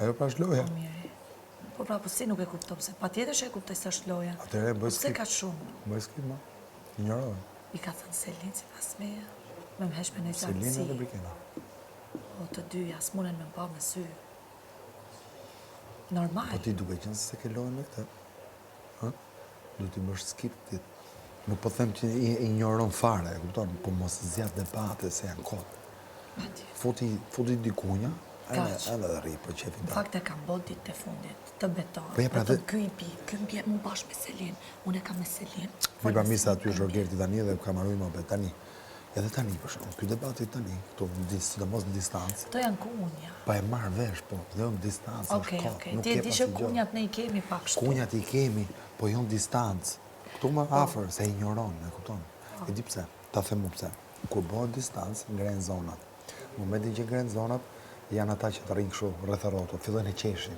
Ajo pra është loja. Po pra, po si nuk e kuptoj, se pa tjetër që e kuptoj se është loja. Atëre, bëj Pse ka shumë? Bëj skip, ma. Ignorove. I ka thënë Selin si pas meja. Me më hesh me në Selina qartësi. dhe Brikena. O të dyja, s'munen me më pa me sy. Normal. Po ti duke qenë se ke lojën me këtë. Du t'i bësh skip ti. Nuk po them që i ignoron fare, e kupton, po mos zjat debate se janë kot. Futi dikunja, edhe rri për qefin Në ta. fakt e kam bot ditë të fundit, të beton. Po je pra Vetëm ky i pi, ky mbje mu bashkë me Selin. Unë e kam me Selin. Mi pra misa aty është Rogerti tani dhe ka marruj më për tani. Edhe tani për shumë, ky debati tani, këtu sidomos në distancë. Këto janë kunja. Pa e marrë vesh, po, dhe në distancë është kot. Okej. Ti e di që kunjat ne i kemi pak shtu. Kunjat i kemi, po jo në distancë. Këtu më afer, se ignoron, e kupton. E di pse, ta themu pse. Kur bëhet distancë, ngrenë zonat. Në momentin që ngrenë zonat, janë ata që të rinë kështu rreth rroto, fillojnë e qeshin.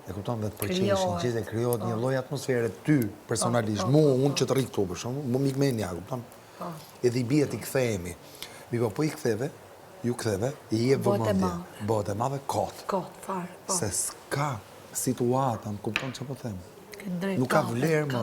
E kupton dhe të përqeshin, që dhe krijohet një lloj atmosfere ty personalisht, unë që të rri këtu për shkakun, më mikmenja, kupton? Edhe i bie ti kthehemi. Po i ktheve, ju ktheve, i jep vëmendje. Bëhet e madhe kot. Kot, fare, po. Se s'ka situata, më kupton çfarë po them. Drejt, Nuk ka vlerë më.